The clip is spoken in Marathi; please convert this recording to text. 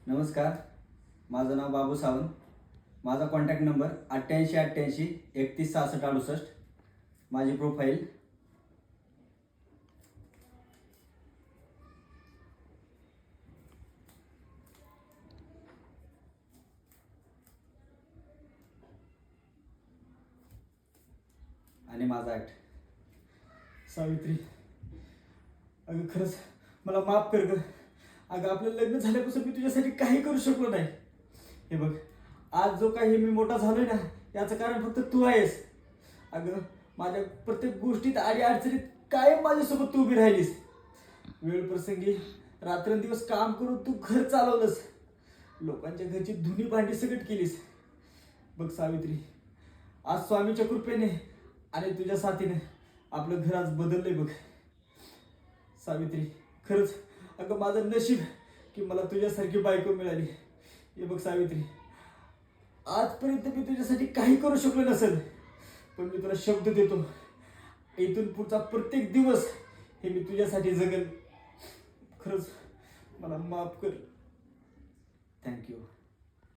नमस्कार, माझं नाव बाबू सावंत. माझा कॉन्टॅक्ट नंबर 8888 3166 68. माझी प्रोफाईल आणि माझा ॲक्ट. सावित्री, अगं खरंच मला माफ कर ग. अगं आपलं लग्न झाल्यापासून मी तुझ्यासाठी काही करू शकलो नाही. हे बघ, आज जो काही मी मोठा झालोय ना, याचं कारण फक्त तू आहेस. अगं माझ्या प्रत्येक गोष्टीत आणि अडचणीत कायम माझ्यासोबत तू उभी राहिलीस. वेळ प्रसंगी रात्रंदिवस काम करून तू घर चालवलंस. लोकांच्या घरची धुनी भांडी सगट केलीस. बघ सावित्री, आज स्वामीच्या कृपेने आणि तुझ्या साथीने आपलं घर आज बदललंय बघ. सावित्री, खरंच अगं माझं नशीब की मला तुझ्यासारखी बायको मिळाली. हे बघ सावित्री, आजपर्यंत मी तुझ्यासाठी काही करू शकलो नसेल, पण मी तुला शब्द देतो, इथून पुढचा प्रत्येक दिवस हे मी तुझ्यासाठी जगेल. खरंच मला माफ कर. थँक्यू.